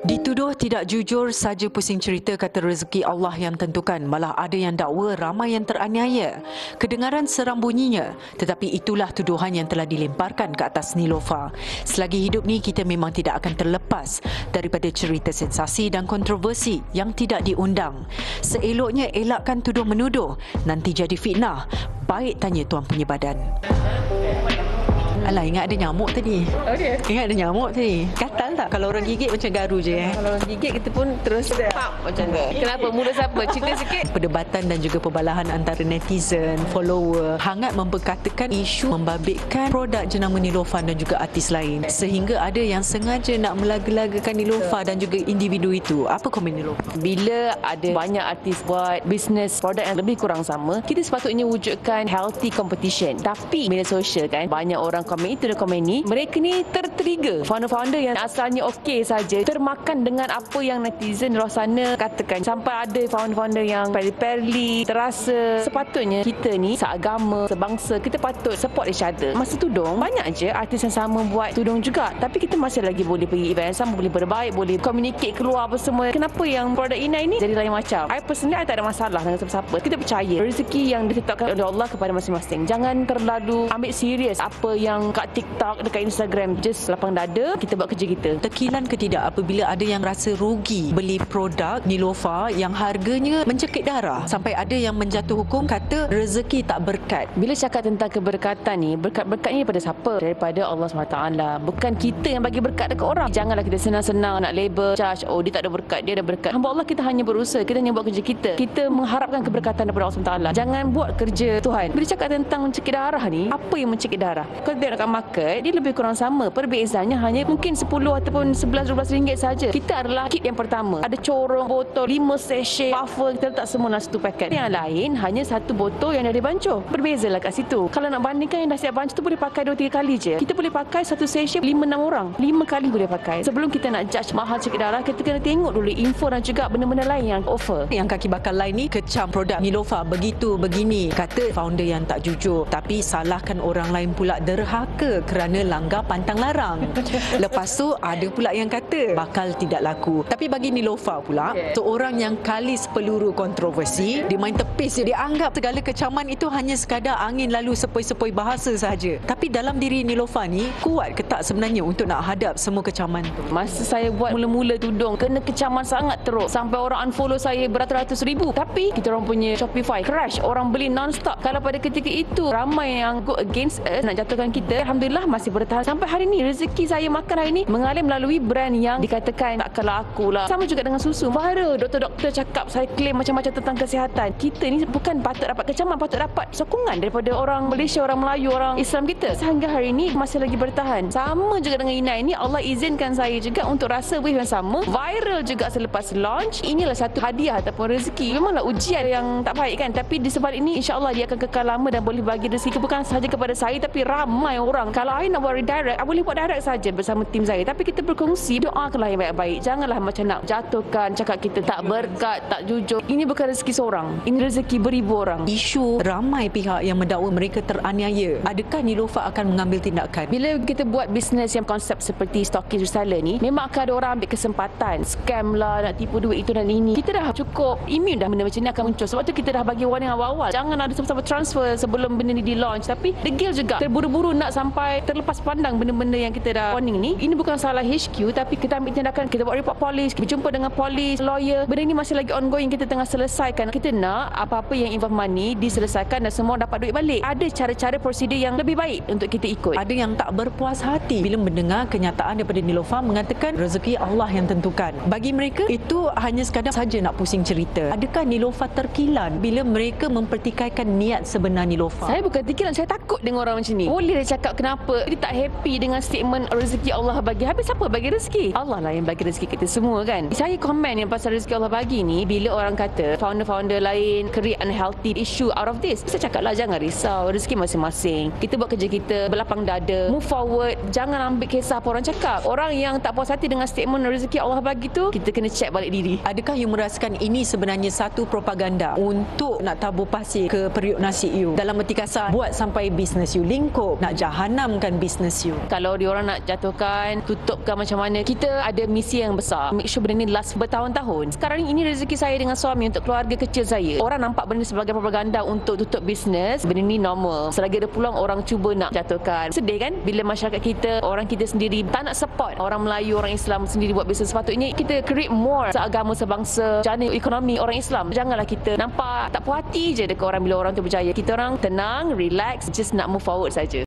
Dituduh tidak jujur saja pusing cerita kata rezeki Allah yang tentukan, malah ada yang dakwa ramai yang teraniaya. Kedengaran seram bunyinya, tetapi itulah tuduhan yang telah dilemparkan ke atas Niloufar. Selagi hidup ni kita memang tidak akan terlepas daripada cerita sensasi dan kontroversi yang tidak diundang. Seeloknya elakkan tuduh menuduh, nanti jadi fitnah. Baik tanya tuan punya badan. Alah, ingat ada nyamuk tadi. Okey. Ingat ada nyamuk tadi. Gatal tak? Kalau orang gigit macam garu je. Kalau orang gigit kita pun terus pap macam tu. Kenapa? Mulut siapa? Cerita sikit. Perdebatan dan juga perbalahan antara netizen, follower hangat memperkatakan isu membabitkan produk jenama Niloufar dan juga artis lain. Sehingga ada yang sengaja nak melaga-lagakan Niloufar dan juga individu itu. Apa komen Niloufar? Bila ada banyak artis buat bisnes produk yang lebih kurang sama, kita sepatutnya wujudkan healthy competition. Tapi media sosial kan, banyak orang komen itu dan komen ni, mereka ni tertrigger. Founder-founder yang asalnya okey saja termakan dengan apa yang netizen di luar sana katakan. Sampai ada founder-founder yang peri-perli terasa. Sepatutnya kita ni seagama, sebangsa, kita patut support each other. Masa tudung, banyak je artis yang sama buat tudung juga. Tapi kita masih lagi boleh pergi event yang sama, boleh berbaik, boleh communicate keluar apa semua. Kenapa yang produk Inai ni jadi lain macam? I personally tak ada masalah dengan siapa-siapa. Kita percaya rezeki yang ditetapkan oleh Allah kepada masing-masing. Jangan terlalu ambil serius apa yang kat TikTok, dekat Instagram. Just lapang dada, kita buat kerja kita. Tekilan ke tidak apabila ada yang rasa rugi beli produk Niloufar yang harganya mencekik darah, sampai ada yang menjatuh hukum kata rezeki tak berkat. Bila cakap tentang keberkatan ni, berkat-berkat ni daripada siapa? Daripada Allah SWT. Bukan kita yang bagi berkat dekat orang. Janganlah kita senang-senang nak label, judge, oh dia tak ada berkat, dia ada berkat. Hamba Allah kita hanya berusaha, kita hanya buat kerja kita. Kita mengharapkan keberkatan daripada Allah SWT. Jangan buat kerja Tuhan. Bila cakap tentang mencekik darah ni, apa yang mencekik darah? Kalau tengok kat market, dia lebih kurang sama. Perbezaannya hanya mungkin 10 ataupun 11-12 ringgit saja. Kita adalah kit yang pertama. Ada corong, botol, 5 sachet, buffer, kita letak semua dalam satu paket. Yang lain hanya satu botol yang dari bancuh. Berbezalah kat situ. Kalau nak bandingkan yang dah siap bancuh tu boleh pakai 2-3 kali je. Kita boleh pakai satu sachet 5-6 orang. 5 kali boleh pakai. Sebelum kita nak judge mahal cekik darah, kita kena tengok dulu info dan juga benda-benda lain yang offer. Yang kaki bakar lain ni kecam produk Niloufar begitu begini, kata founder yang tak jujur, tapi salahkan orang lain pula derhaka kerana langgar pantang larang. Lepas tu ada pula yang kata bakal tidak laku. Tapi bagi Niloufar pula, seorang yang kali sepeluru kontroversi, dia main tepis je. Dia anggap segala kecaman itu hanya sekadar angin lalu sepoi-sepoi bahasa sahaja. Tapi dalam diri Niloufar ni kuat ke tak sebenarnya untuk nak hadap semua kecaman tu? Masa saya buat mula-mula tudung, kena kecaman sangat teruk. Sampai orang unfollow saya beratus-ratus ribu. Tapi kita orang punya Shopify crash. Orang beli non-stop. Kalau pada ketika itu ramai yang go against us, nak jatuhkan kita, Alhamdulillah masih bertahan. Sampai hari ni, rezeki saya makan hari ni mengalir melalui brand yang dikatakan tak laku lah. Sama juga dengan susu. Viral. Doktor-doktor cakap saya klaim macam-macam tentang kesihatan. Kita ni bukan patut dapat kecaman, patut dapat sokongan daripada orang Malaysia, orang Melayu, orang Islam kita. Sehingga hari ni masih lagi bertahan. Sama juga dengan Inai ni, Allah izinkan saya juga untuk rasa wave yang sama. Viral juga selepas launch. Inilah satu hadiah ataupun rezeki. Memanglah ujian yang tak baik kan. Tapi di sebalik ini, insya-Allah dia akan kekal lama dan boleh bagi rezeki bukan sahaja kepada saya tapi ramai orang. Kalau saya nak buat redirect, saya boleh buat direct saja bersama tim saya. Tapi kita berkongsi, doakanlah yang baik-baik. Janganlah macam nak jatuhkan, cakap kita tak berkat, tak jujur. Ini bukan rezeki seorang. Ini rezeki beribu orang. Isu ramai pihak yang mendakwa mereka teraniaya. Adakah Niloufar akan mengambil tindakan? Bila kita buat bisnes yang konsep seperti stokis reseller ni, memang akan ada orang ambil kesempatan. Scam lah, nak tipu duit itu dan ini. Kita dah cukup immune dah benda macam ni akan muncul. Sebab tu kita dah bagi warning awal-awal. Jangan ada sama-sama transfer sebelum benda ni di-launch. Tapi degil juga. Terburu-buru nak sampai terlepas pandang benda-benda yang kita dah warning ni. Ini bukan salah HQ tapi kita ambil tindakan. Kita buat report polis, kita jumpa dengan polis, lawyer. Benda ni masih lagi ongoing, kita tengah selesaikan. Kita nak apa-apa yang involve money diselesaikan dan semua dapat duit balik. Ada cara-cara prosedur yang lebih baik untuk kita ikut. Ada yang tak berpuas hati bila mendengar kenyataan daripada Niloufar mengatakan rezeki Allah yang tentukan. Bagi mereka itu hanya sekadar saja nak pusing cerita. Adakah Niloufar terkilan bila mereka mempertikaikan niat sebenar Niloufar? Saya bukan tikilan, saya takut dengan orang macam ni. Boleh dia cakap kenapa dia tak happy dengan statement rezeki Allah bagi. Habis siapa bagi rezeki? Allah lah yang bagi rezeki kita semua kan. Saya komen yang pasal rezeki Allah bagi ni, bila orang kata founder-founder lain create unhealthy issue out of this, saya cakap lah jangan risau, rezeki masing-masing. Kita buat kerja kita, berlapang dada, move forward. Jangan ambil kisah apa orang cakap. Orang yang tak puas hati dengan statement rezeki Allah bagi tu, kita kena check balik diri. Adakah you merasakan ini sebenarnya satu propaganda untuk nak tabur pasir ke periuk nasi you? Dalam erti kasar, buat sampai bisnes you lingkup, nak jahat hanamkan bisnes you? Kalau diorang nak jatuhkan, tutupkan macam mana, kita ada misi yang besar. Make sure benda ni last bertahun-tahun. Sekarang ini rezeki saya dengan suami untuk keluarga kecil saya. Orang nampak benda sebagai propaganda untuk tutup bisnes. Benda ni normal. Selagi ada peluang, orang cuba nak jatuhkan. Sedih kan bila masyarakat kita, orang kita sendiri tak nak support orang Melayu, orang Islam sendiri buat bisnes. Sepatutnya kita create more seagama, sebangsa, jana ekonomi orang Islam. Janganlah kita nampak tak puas hati je dekat orang bila orang tu berjaya. Kita orang tenang, relax, just nak move forward saja.